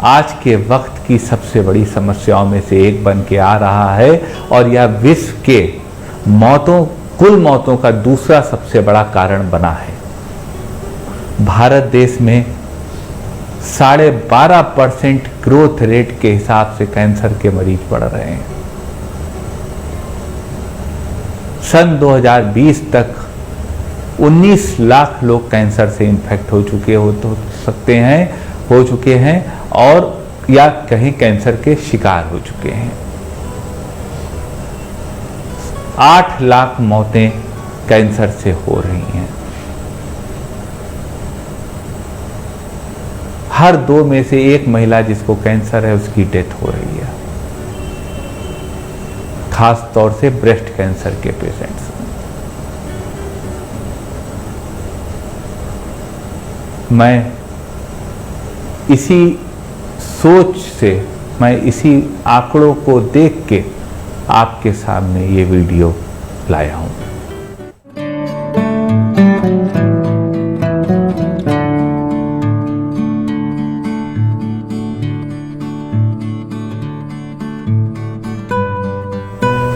आज के वक्त की सबसे बड़ी समस्याओं में से एक बन के आ रहा है और यह विश्व के कुल मौतों का दूसरा सबसे बड़ा कारण बना है। भारत देश में 12.5% ग्रोथ रेट के हिसाब से कैंसर के मरीज बढ़ रहे हैं। सन 2020 तक 19 लाख लोग कैंसर से इन्फेक्ट हो चुके हैं और या कहीं कैंसर के शिकार हो चुके हैं। 8 लाख मौतें कैंसर से हो रही हैं। हर 2 में से 1 महिला जिसको कैंसर है उसकी डेथ हो रही है, खास तौर से ब्रेस्ट कैंसर के पेशेंट्स। मैं इसी सोच से, मैं इसी आंकड़ों को देख के आपके सामने ये वीडियो लाया हूं।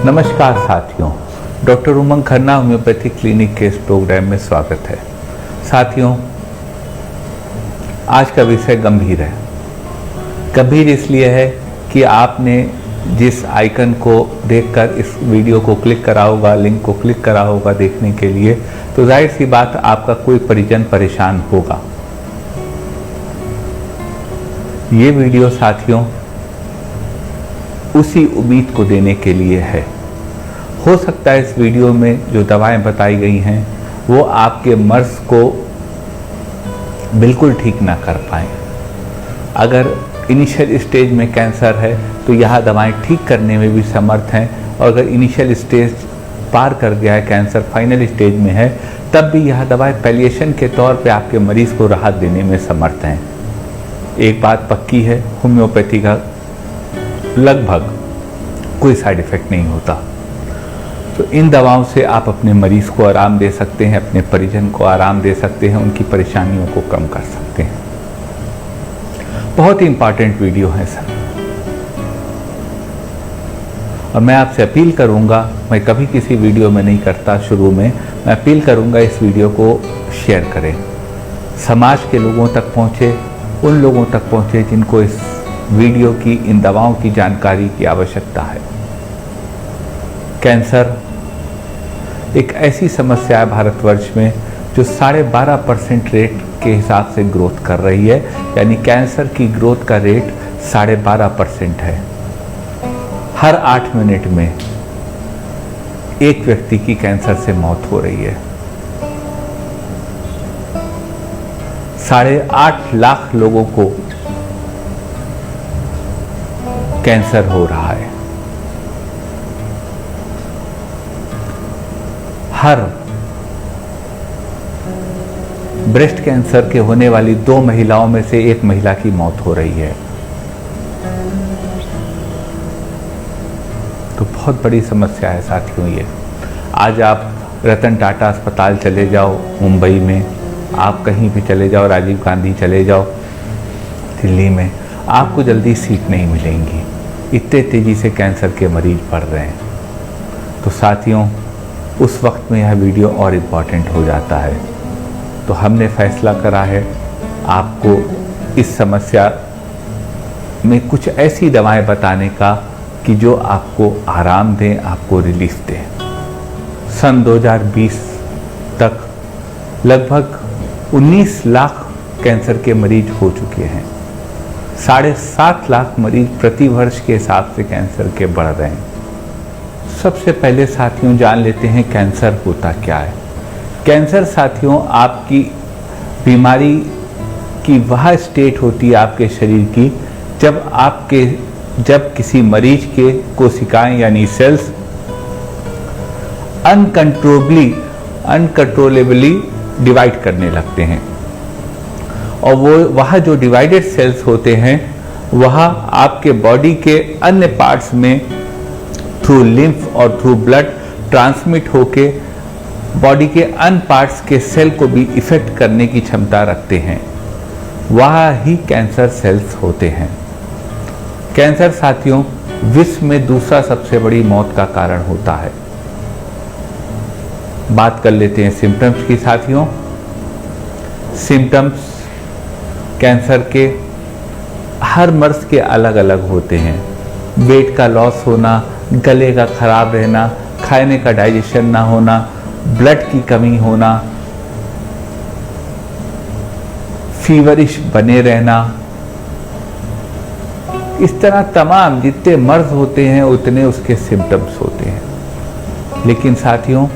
नमस्कार साथियों, डॉक्टर उमंग खन्ना होम्योपैथिक क्लिनिक के इस प्रोग्राम में स्वागत है। साथियों, आज का विषय गंभीर है। गंभीर इसलिए है कि आपने जिस आइकन को देखकर इस वीडियो को क्लिक करा होगा, लिंक को क्लिक करा होगा देखने के लिए, तो जाहिर सी बात आपका कोई परिजन परेशान होगा। ये वीडियो साथियों उसी उम्मीद को देने के लिए है। हो सकता है इस वीडियो में जो दवाएं बताई गई हैं वो आपके मर्ज को बिल्कुल ठीक ना कर पाए। अगर इनिशियल स्टेज में कैंसर है तो यह दवाएं ठीक करने में भी समर्थ हैं, और अगर इनिशियल स्टेज पार कर गया है, कैंसर फाइनल स्टेज में है, तब भी यह दवाएं पैलिएशन के तौर पे आपके मरीज को राहत देने में समर्थ हैं। एक बात पक्की है, होम्योपैथी का लगभग कोई साइड इफेक्ट नहीं होता। तो इन दवाओं से आप अपने मरीज को आराम दे सकते हैं, अपने परिजन को आराम दे सकते हैं, उनकी परेशानियों को कम कर सकते हैं। बहुत ही इंपॉर्टेंट वीडियो है सर, और मैं आपसे अपील करूंगा, मैं कभी किसी वीडियो में नहीं करता शुरू में, मैं अपील करूंगा इस वीडियो को शेयर करें, समाज के लोगों तक पहुंचे, उन लोगों तक पहुंचे जिनको इस वीडियो की, इन दवाओं की जानकारी की आवश्यकता है। कैंसर एक ऐसी समस्या है भारतवर्ष में जो 12.5% रेट के हिसाब से ग्रोथ कर रही है, यानी कैंसर की ग्रोथ का रेट 12.5% है। हर 8 मिनट में एक व्यक्ति की कैंसर से मौत हो रही है। 8.5 लाख लोगों को कैंसर हो रहा है। हर ब्रेस्ट कैंसर के होने वाली 2 महिलाओं में से 1 महिला की मौत हो रही है। तो बहुत बड़ी समस्या है साथियों ये। आज आप रतन टाटा अस्पताल चले जाओ मुंबई में, आप कहीं भी चले जाओ, राजीव गांधी चले जाओ दिल्ली में, आपको जल्दी सीट नहीं मिलेंगी। इतने तेजी से कैंसर के मरीज बढ़ रहे हैं। तो साथियों, उस वक्त में यह वीडियो और इम्पॉर्टेंट हो जाता है। तो हमने फैसला करा है आपको इस समस्या में कुछ ऐसी दवाएं बताने का कि जो आपको आराम दें, आपको रिलीफ दें। सन 2020 तक लगभग 19 लाख कैंसर के मरीज हो चुके हैं। 7.5 लाख मरीज प्रति वर्ष के हिसाब से कैंसर के बढ़ रहे हैं। सबसे पहले साथियों जान लेते हैं कैंसर होता क्या है। कैंसर साथियों आपकी बीमारी की वह स्टेट होती है आपके शरीर की जब किसी मरीज के कोशिकाएं यानी सेल्स अनकंट्रोलेबली डिवाइड करने लगते हैं, और वह जो डिवाइडेड सेल्स होते हैं वह आपके बॉडी के अन्य पार्ट्स में थ्रू लिम्फ और थ्रू ब्लड ट्रांसमिट होके बॉडी के अन्य पार्ट्स के सेल को भी इफेक्ट करने की क्षमता रखते हैं। वह ही कैंसर सेल्स होते हैं। कैंसर साथियों विश्व में दूसरा सबसे बड़ी मौत का कारण होता है। बात कर लेते हैं सिम्टम्स की साथियों। सिम्टम्स कैंसर के हर मर्ज के अलग अलग होते हैं। वेट का लॉस होना, गले का खराब रहना, खाने का डाइजेशन ना होना, ब्लड की कमी होना, फीवरिश बने रहना, इस तरह तमाम जितने मर्ज होते हैं उतने उसके सिम्टम्स होते हैं। लेकिन साथियों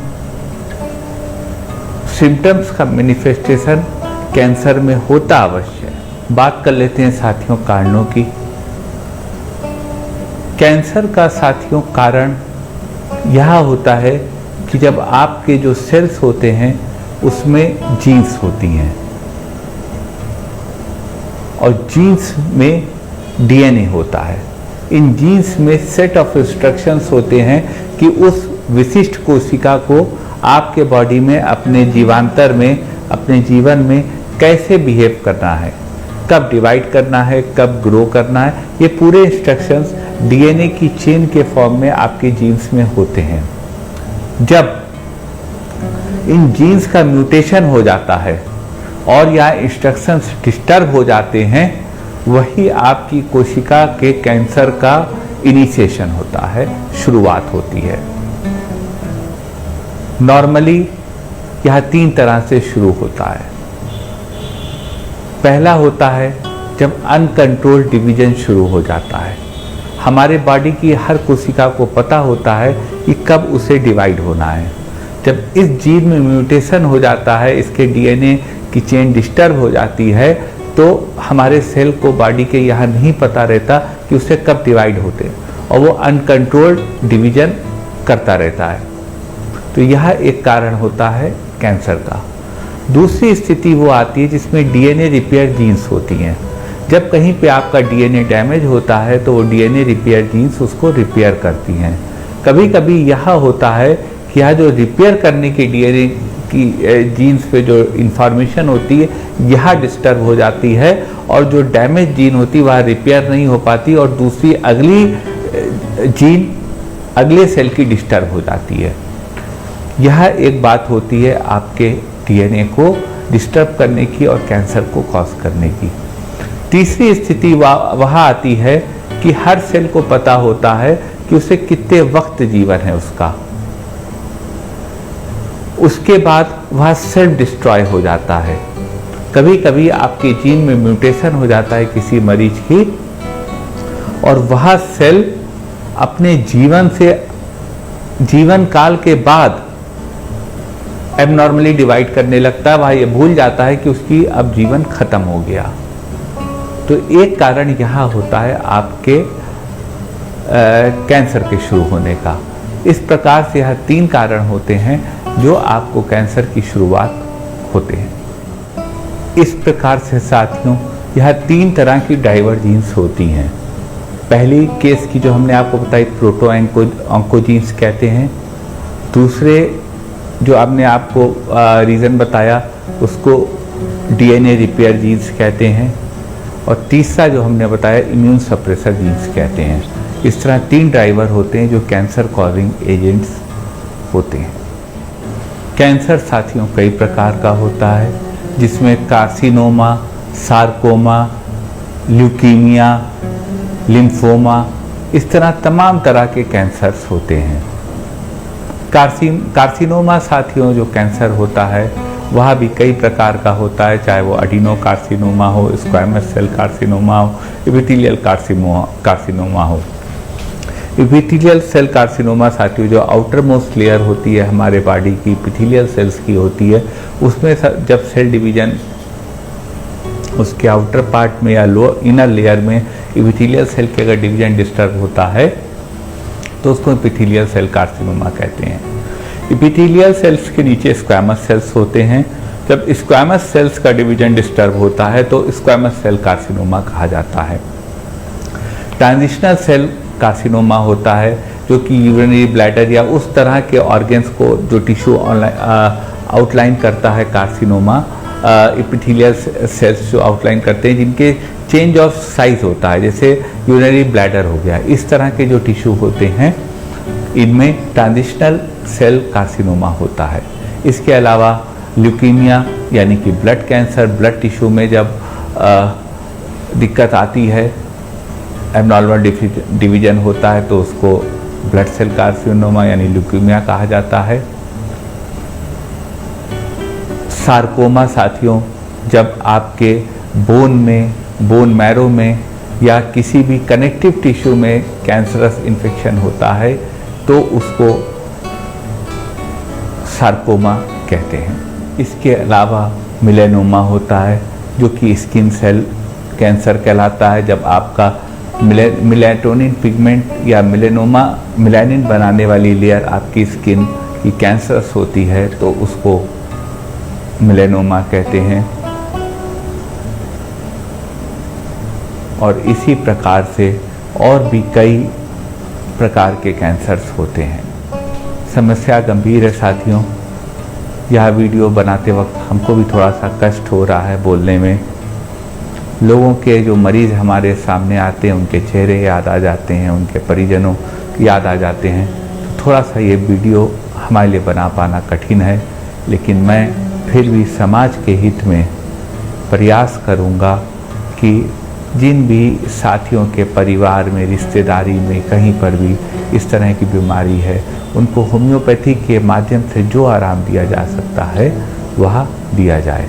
सिम्टम्स का मैनिफेस्टेशन कैंसर में होता अवश्य है। बात कर लेते हैं साथियों कारणों की। कैंसर का साथियों कारण यह होता है कि जब आपके जो सेल्स होते हैं उसमें जीन्स होती हैं और जीन्स में डीएनए होता है। इन जीन्स में सेट ऑफ इंस्ट्रक्शंस होते हैं कि उस विशिष्ट कोशिका को आपके बॉडी में अपने जीवांतर में, अपने जीवन में कैसे बिहेव करना है, कब डिवाइड करना है, कब ग्रो करना है, ये पूरे इंस्ट्रक्शंस डीएनए की चेन के फॉर्म में आपके जीन्स में होते हैं। जब इन जीन्स का म्यूटेशन हो जाता है और या इंस्ट्रक्शंस डिस्टर्ब हो जाते हैं, वही आपकी कोशिका के कैंसर का इनिशिएशन होता है, शुरुआत होती है। नॉर्मली यह 3 तरह से शुरू होता है। पहला होता है जब अनकंट्रोल्ड डिवीजन शुरू हो जाता है। हमारे बॉडी की हर कोशिका को पता होता है कि कब उसे डिवाइड होना है। जब इस जीन में म्यूटेशन हो जाता है, इसके डीएनए की चेन डिस्टर्ब हो जाती है, तो हमारे सेल को बॉडी के यहाँ नहीं पता रहता कि उसे कब डिवाइड होते हैं और वो अनकंट्रोल्ड डिवीजन करता रहता है। तो यह एक कारण होता है कैंसर का। दूसरी स्थिति वो आती है जिसमें डीएनए रिपेयर जीन्स होती हैं। जब कहीं पे आपका डीएनए डैमेज होता है तो वो डीएनए रिपेयर जीन्स उसको रिपेयर करती हैं। कभी कभी यह होता है कि यह जो रिपेयर करने के डीएनए की जीन्स पे जो इंफॉर्मेशन होती है यह डिस्टर्ब हो जाती है और जो डैमेज जीन होती है वह रिपेयर नहीं हो पाती और दूसरी अगली जीन अगले सेल की डिस्टर्ब हो जाती है। यह एक बात होती है आपके डीएनए को डिस्टर्ब करने की और कैंसर को कॉज करने की। तीसरी स्थिति वह आती है कि हर सेल को पता होता है कि उसे कितने वक्त जीवन है उसका, उसके बाद वह सेल्फ डिस्ट्रॉय हो जाता है। कभी कभी आपके जीन में म्यूटेशन हो जाता है किसी मरीज की और वह सेल अपने जीवन काल के बाद एबनॉर्मली डिवाइड करने लगता है। वह ये भूल जाता है कि उसकी अब जीवन खत्म हो गया। तो एक कारण यह होता है आपके कैंसर के शुरू होने का। इस प्रकार से यह 3 कारण होते हैं जो आपको कैंसर की शुरुआत होते हैं। इस प्रकार से साथियों यह 3 तरह की डाइवर्जेंस होती हैं। पहली केस की जो हमने आपको बताई प्रोटो ऑन्कोजीन्स कहते हैं। दूसरे जो आपने आपको रीज़न बताया उसको डीएनए रिपेयर जीन्स कहते हैं और तीसरा जो हमने बताया इम्यून सप्रेसर जीन्स कहते हैं। इस तरह 3 ड्राइवर होते हैं जो कैंसर कॉजिंग एजेंट्स होते हैं। कैंसर साथियों कई प्रकार का होता है जिसमें कार्सिनोमा, सार्कोमा, ल्यूकीमिया, लिम्फोमा, इस तरह तमाम तरह के कैंसर्स होते हैं। कार्सिनोमा साथियों जो कैंसर होता है वह भी कई प्रकार का होता है, चाहे वो अडीनो कार्सिनोमा हो, स्क्वैमस सेल कार्सिनोमा हो, एपिथेलियल कार्सिनोमा हो। एपिथेलियल सेल कार्सिनोमा साथियों जो आउटर मोस्ट लेयर होती है हमारे बॉडी की एपिथेलियल सेल्स की होती है, उसमें जब सेल डिवीजन उसके आउटर पार्ट में या इनर लेयर में एपिथेलियल सेल के अगर डिवीजन डिस्टर्ब होता है तो उसको एपिथेलियल सेल कार्सिनोमा कहते हैं। एपिथेलियल सेल्स के नीचे स्क्वैमस सेल्स होते हैं। जब स्क्वैमस सेल्स का डिवीजन डिस्टर्ब होता है तो स्क्वैमस सेल कार्सिनोमा कहा जाता है। ट्रांजिशनल सेल कार्सिनोमा होता है जो कि यूरिनरी ब्लैडर या उस तरह के ऑर्गन्स को जो टिश्यू आउटलाइन करता है कार्सिनोमा, एपिथेलियल सेल्स जो आउटलाइन करते हैं, जिनके चेंज ऑफ साइज होता है, जैसे यूरिनरी ब्लैडर हो गया, इस तरह के जो टिश्यू होते हैं इनमें ट्रांजिशनल सेल कार्सिनोमा होता है। इसके अलावा ल्यूकीमिया यानी कि ब्लड कैंसर, ब्लड टिश्यू में जब दिक्कत आती है, एबनॉर्मल डिवीजन होता है, तो उसको ब्लड सेल कार्सिनोमा यानी ल्यूकीमिया कहा जाता है। सार्कोमा साथियों, जब आपके बोन में, बोन मैरो में या किसी भी कनेक्टिव टिश्यू में कैंसरस इन्फेक्शन होता है तो उसको सार्कोमा कहते हैं। इसके अलावा मेलेनोमा होता है जो कि स्किन सेल कैंसर कहलाता है। जब आपका मेलाटोनिन पिगमेंट या मेलानिन बनाने वाली लेयर आपकी स्किन की कैंसरस होती है तो उसको मेलेनोमा कहते हैं। और इसी प्रकार से और भी कई प्रकार के कैंसर्स होते हैं। समस्या गंभीर है साथियों। यह वीडियो बनाते वक्त हमको भी थोड़ा सा कष्ट हो रहा है बोलने में। लोगों के जो मरीज़ हमारे सामने आते हैं उनके चेहरे याद आ जाते हैं, उनके परिजनों याद आ जाते हैं, तो थोड़ा सा ये वीडियो हमारे लिए बना पाना कठिन है। लेकिन मैं फिर भी समाज के हित में प्रयास करूँगा कि जिन भी साथियों के परिवार में, रिश्तेदारी में कहीं पर भी इस तरह की बीमारी है, उनको होम्योपैथी के माध्यम से जो आराम दिया जा सकता है वह दिया जाए।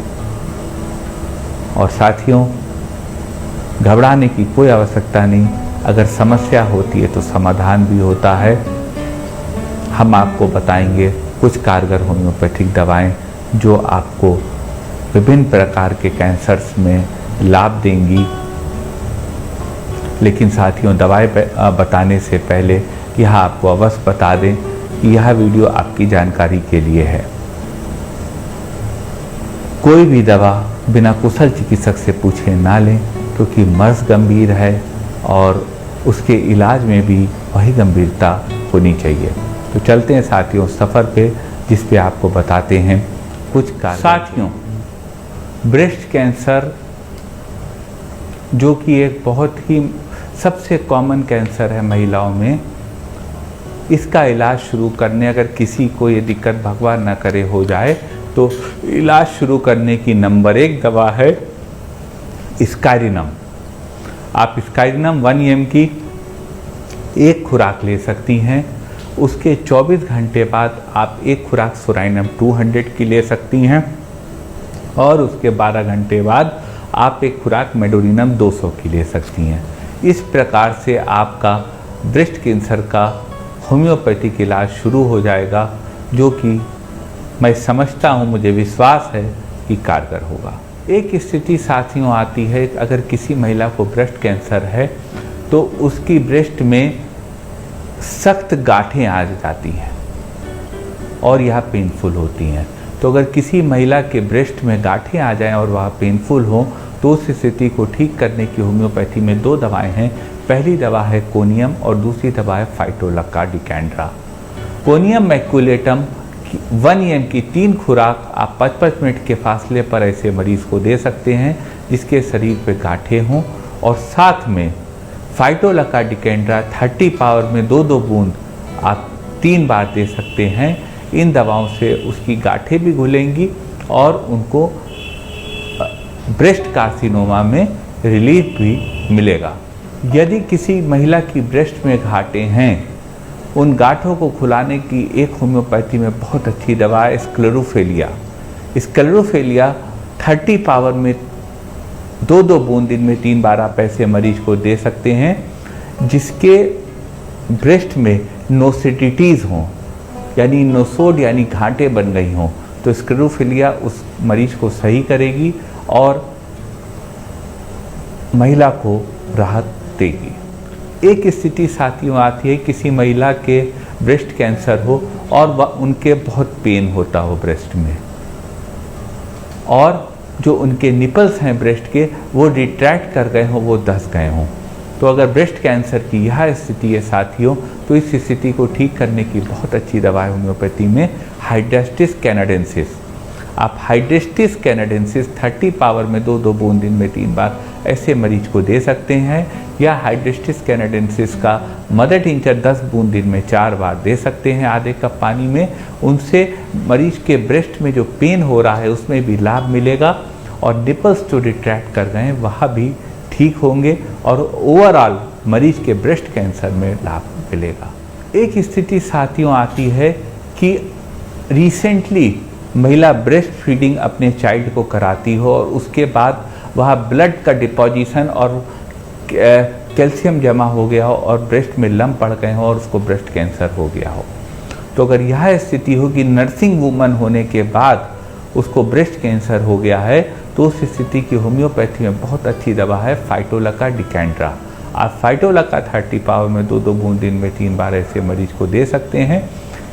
और साथियों, घबराने की कोई आवश्यकता नहीं। अगर समस्या होती है तो समाधान भी होता है। हम आपको बताएंगे कुछ कारगर होम्योपैथिक दवाएं जो आपको विभिन्न प्रकार के कैंसर्स में लाभ देंगी। लेकिन साथियों, दवाएं बताने से पहले यह आपको अवश्य बता दें कि यह वीडियो आपकी जानकारी के लिए है। कोई भी दवा बिना कुशल चिकित्सक से पूछे ना लें, क्योंकि मर्ज गंभीर है और उसके इलाज में भी वही गंभीरता होनी चाहिए। तो चलते हैं साथियों सफ़र पे, जिस पे आपको बताते हैं कुछ कारण। साथियों, ब्रेस्ट कैंसर जो कि एक बहुत ही सबसे कॉमन कैंसर है महिलाओं में, इसका इलाज शुरू करने, अगर किसी को ये दिक्कत भगवान न करे हो जाए, तो इलाज शुरू करने की नंबर 1 दवा है स्काइरिनम। आप स्काइरिनम 1 mg की एक खुराक ले सकती हैं। उसके 24 घंटे बाद आप एक खुराक सोराइनम 200 की ले सकती हैं और उसके 12 घंटे बाद आप एक खुराक मेडोरिनम 200 की ले सकती हैं। इस प्रकार से आपका ब्रेस्ट कैंसर का होम्योपैथिक इलाज शुरू हो जाएगा, जो कि मैं समझता हूँ, मुझे विश्वास है कि कारगर होगा। एक स्थिति साथियों आती है, अगर किसी महिला को ब्रेस्ट कैंसर है तो उसकी ब्रेस्ट में सख्त गांठें आ जाती हैं और यह पेनफुल होती हैं। तो अगर किसी महिला के ब्रेस्ट में गांठें आ जाएं और वह पेनफुल हो तो उस स्थिति को ठीक करने की होम्योपैथी में 2 दवाएं हैं। पहली दवा है कोनियम और दूसरी दवा है फाइटोलक्का डिकैंड्रा। कोनियम मैक्युलेटम 1 mg की 3 खुराक आप 55 मिनट के फासले पर ऐसे मरीज को दे सकते हैं जिसके शरीर पे गांठें हों, और साथ में फाइटोलक्का डिकैंड्रा 30 पावर में 2-2 बूंद आप 3 बार दे सकते हैं। इन दवाओं से उसकी गांठें भी घुलेंगी और उनको ब्रेस्ट कार्सिनोमा में रिलीफ भी मिलेगा। यदि किसी महिला की ब्रेस्ट में गांठें हैं, उन गांठों को खुलाने की एक होम्योपैथी में बहुत अच्छी दवा है स्क्लेरोफेलिया। स्क्लेरोफेलिया 30 पावर में 2-2 बूंद दिन में 3 बार आप ऐसे मरीज को दे सकते हैं जिसके ब्रेस्ट में नोसिटिटीज़ हों, यानी नोसोड यानी गांठें बन गई हों, तो स्क्लेरोफेलिया उस मरीज को सही करेगी और महिला को राहत देगी। एक स्थिति साथियों आती है, किसी महिला के ब्रेस्ट कैंसर हो और वह उनके बहुत पेन होता हो ब्रेस्ट में, और जो उनके निपल्स हैं ब्रेस्ट के वो रिट्रैक्ट कर गए हों, वो धंस गए हों। तो अगर ब्रेस्ट कैंसर की यह स्थिति है साथियों, तो इस स्थिति को ठीक करने की बहुत अच्छी दवा है होम्योपैथी में हाइड्रेस्टिस कैनाडेंसिस। आप हाइड्रेस्टिस कैनेडेंसिस 30 पावर में 2 बूंद दिन में 3 बार ऐसे मरीज को दे सकते हैं, या हाइड्रेस्टिस कैनेडेंसिस का मदर टिंचर 10 बूंद दिन में 4 बार दे सकते हैं आधे कप पानी में। उनसे मरीज के ब्रेस्ट में जो पेन हो रहा है उसमें भी लाभ मिलेगा, और निपल्स जो रिट्रैक्ट कर गए हैं वह भी ठीक होंगे, और ओवरऑल मरीज के ब्रेस्ट कैंसर में लाभ मिलेगा। एक स्थिति साथियों आती है कि रिसेंटली महिला ब्रेस्ट फीडिंग अपने चाइल्ड को कराती हो और उसके बाद वह ब्लड का डिपोजिशन और कैल्शियम जमा हो गया हो और ब्रेस्ट में लम्प पड़ गए हो और उसको ब्रेस्ट कैंसर हो गया हो। तो अगर यह स्थिति हो कि नर्सिंग वूमन होने के बाद उसको ब्रेस्ट कैंसर हो गया है, तो उस स्थिति की होम्योपैथी में बहुत अच्छी दवा है फाइटोलका डिकैंड्रा। आप फाइटोलका 30 पावर में 2 बूंद दिन में 3 बार ऐसे मरीज को दे सकते हैं।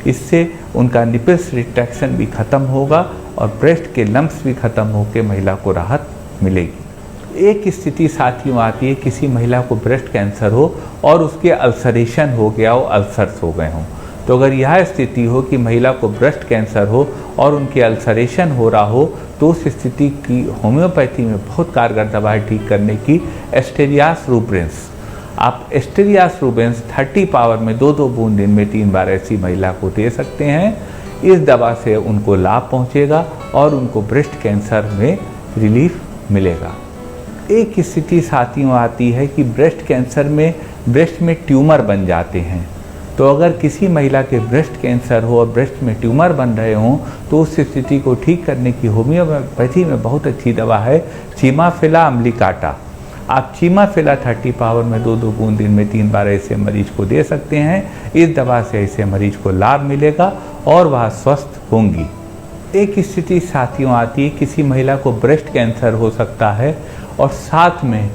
इससे उनका निपल्स रिट्रैक्शन भी ख़त्म होगा और ब्रेस्ट के लम्प्स भी ख़त्म होकर महिला को राहत मिलेगी। एक स्थिति साथियों आती है, किसी महिला को ब्रेस्ट कैंसर हो और उसके अल्सरेशन हो गया हो, अल्सर्स हो गए हों। तो अगर यह स्थिति हो कि महिला को ब्रेस्ट कैंसर हो और उनके अल्सरेशन हो रहा हो, तो उस स्थिति की होम्योपैथी में बहुत कारगर दवा है ठीक करने की, एस्टेरियास रूब्रेंस। आप एस्टेरियास रूब्रेंस 30 पावर में 2 बूंद दिन में 3 बार ऐसी महिला को दे सकते हैं। इस दवा से उनको लाभ पहुंचेगा और उनको ब्रेस्ट कैंसर में रिलीफ मिलेगा। एक स्थिति साथियों आती है कि ब्रेस्ट कैंसर में ब्रेस्ट में ट्यूमर बन जाते हैं। तो अगर किसी महिला के ब्रेस्ट कैंसर हो और ब्रेस्ट में ट्यूमर बन रहे हों, तो उस स्थिति को ठीक करने की होम्योपैथी में बहुत अच्छी दवा है चिमाफिला अम्लिकाटा। आप चिमाफिला 30 पावर में 2 बूंद दिन में 3 बार ऐसे मरीज को दे सकते हैं। इस दवा से ऐसे मरीज को लाभ मिलेगा और वह स्वस्थ होंगी। एक स्थिति साथियों आती है, किसी महिला को ब्रेस्ट कैंसर हो सकता है और साथ में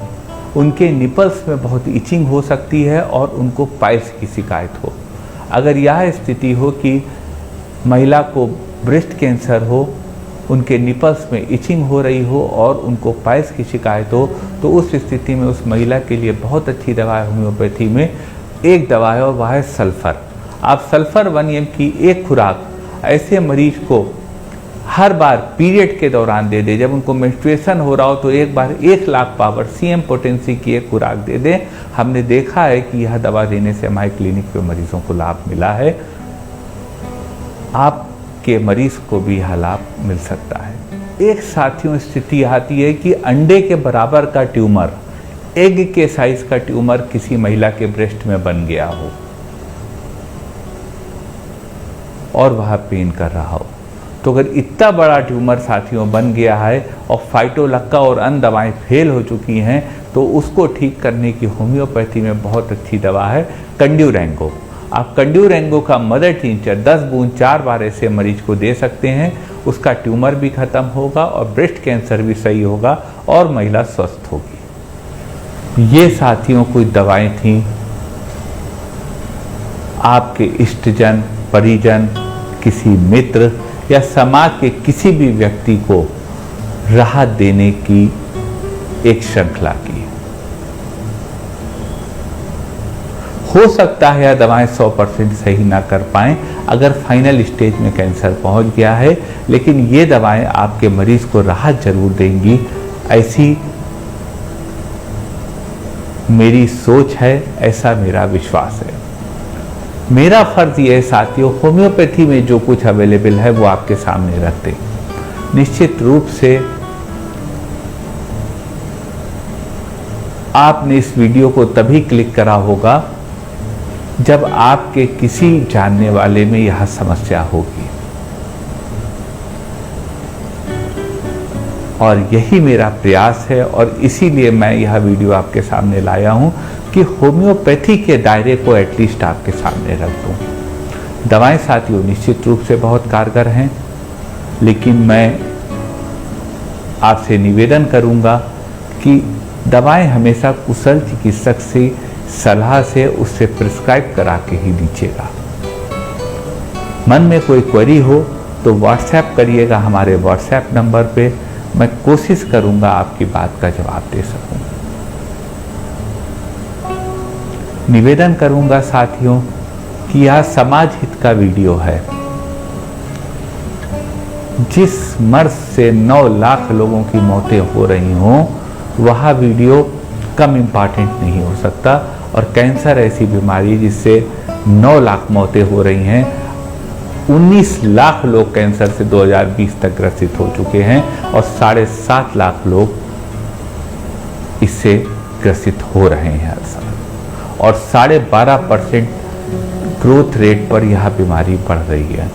उनके निपल्स में बहुत इचिंग हो सकती है और उनको पाइल्स की शिकायत हो। अगर यह स्थिति हो कि महिला को ब्रेस्ट कैंसर हो, उनके निपल्स में इचिंग हो रही हो और उनको पाइल्स की शिकायत हो, तो उस स्थिति में उस महिला के लिए बहुत अच्छी दवा है होम्योपैथी में, एक दवा है और वह है सल्फर। आप सल्फर 1 mg की एक खुराक ऐसे मरीज को हर बार पीरियड के दौरान दे दें। जब उनको मेंस्ट्रुएशन हो रहा हो तो एक बार 1 लाख पावर CM पोटेंसी की एक खुराक दे दें। हमने देखा है कि यह दवा देने से हमारे क्लिनिक पे मरीजों को लाभ मिला है। आपके मरीज को भी यह लाभ मिल सकता है। एक साथियों स्थिति आती है कि अंडे के बराबर का ट्यूमर, एग के साइज का ट्यूमर किसी महिला के ब्रेस्ट में बन गया हो और वह पेन कर रहा हो। तो अगर इतना बड़ा ट्यूमर साथियों बन गया है और फाइटोलक्का और अन्य दवाएं फेल हो चुकी हैं, तो उसको ठीक करने की होम्योपैथी में बहुत अच्छी दवा है कंड्यूरेंगो। आप कंड्यूरेंगो का मदर टिंचर 10 बूंद 4 बार ऐसे मरीज को दे सकते हैं। उसका ट्यूमर भी खत्म होगा और ब्रेस्ट कैंसर भी सही होगा और महिला स्वस्थ होगी। ये साथियों कुछ दवाएं थीं आपके इष्टजन, परिजन, किसी मित्र या समाज के किसी भी व्यक्ति को राहत देने की एक श्रृंखला की। हो सकता है यह दवाएं 100% सही ना कर पाएं अगर फाइनल स्टेज में कैंसर पहुंच गया है, लेकिन ये दवाएं आपके मरीज को राहत जरूर देंगी, ऐसी मेरी सोच है, ऐसा मेरा विश्वास है। मेरा फर्ज ये है साथियों, होम्योपैथी में जो कुछ अवेलेबल है वो आपके सामने रख दें। निश्चित रूप से आपने इस वीडियो को तभी क्लिक करा होगा जब आपके किसी जानने वाले में यह समस्या होगी, और यही मेरा प्रयास है और इसीलिए मैं यह वीडियो आपके सामने लाया हूं कि होम्योपैथी के दायरे को एटलीस्ट आपके सामने रख दूं। दवाएं साथियों निश्चित रूप से बहुत कारगर हैं, लेकिन मैं आपसे निवेदन करूंगा कि दवाएं हमेशा कुशल चिकित्सक से सलाह से उससे प्रिस्क्राइब करा के ही दीजिएगा। मन में कोई क्वेरी हो तो व्हाट्सएप करिएगा हमारे व्हाट्सएप नंबर पे, मैं कोशिश करूंगा आपकी बात का जवाब दे सकूं। निवेदन करूंगा साथियों कि यह समाज हित का वीडियो है। जिस मर्ज से 9 लाख लोगों की मौतें हो रही हों, वह वीडियो कम इम्पॉर्टेंट नहीं हो सकता। और कैंसर ऐसी बीमारी जिससे 9 लाख मौतें हो रही हैं, 19 लाख लोग कैंसर से 2020 तक ग्रसित हो चुके हैं और 7.5 लाख लोग इससे ग्रसित हो रहे हैं हर साल, और 12.5% ग्रोथ रेट पर यह बीमारी बढ़ रही है।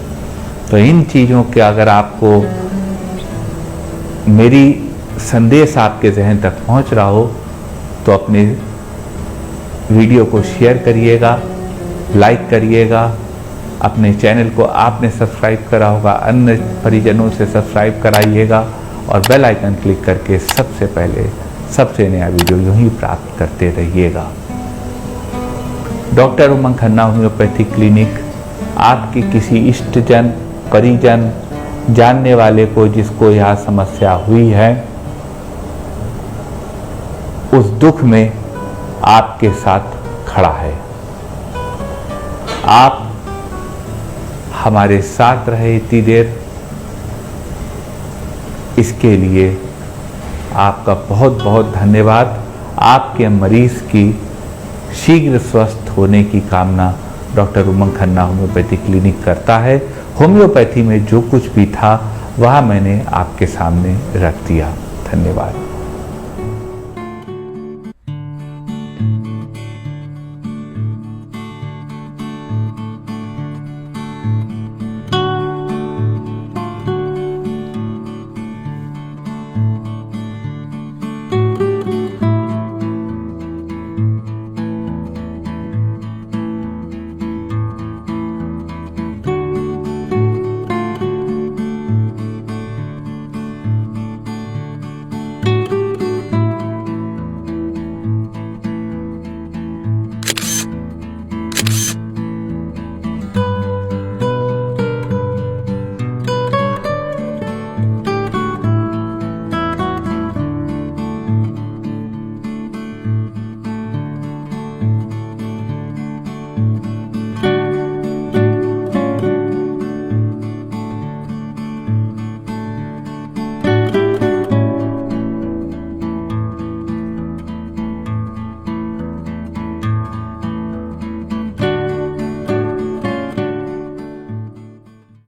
तो इन चीज़ों के अगर आपको मेरी संदेश आपके जहन तक पहुंच रहा हो तो अपने वीडियो को शेयर करिएगा, लाइक करिएगा, अपने चैनल को आपने सब्सक्राइब करा होगा अन्य परिजनों से सब्सक्राइब कराइएगा और बेल आइकन क्लिक करके सबसे पहले सबसे नया वीडियो यूं ही प्राप्त करते रहिएगा। डॉक्टर उमंग खन्ना होम्योपैथिक क्लिनिक आपकी किसी इष्टजन, परिजन, जानने वाले को जिसको यह समस्या हुई है, उस दुख में आपके साथ खड़ा है। आप हमारे साथ रहे इतनी देर, इसके लिए आपका बहुत बहुत धन्यवाद। आपके मरीज की शीघ्र स्वस्थ होने की कामना डॉक्टर उमंग खन्ना होम्योपैथिक क्लिनिक करता है। होम्योपैथी में जो कुछ भी था वह मैंने आपके सामने रख दिया। धन्यवाद।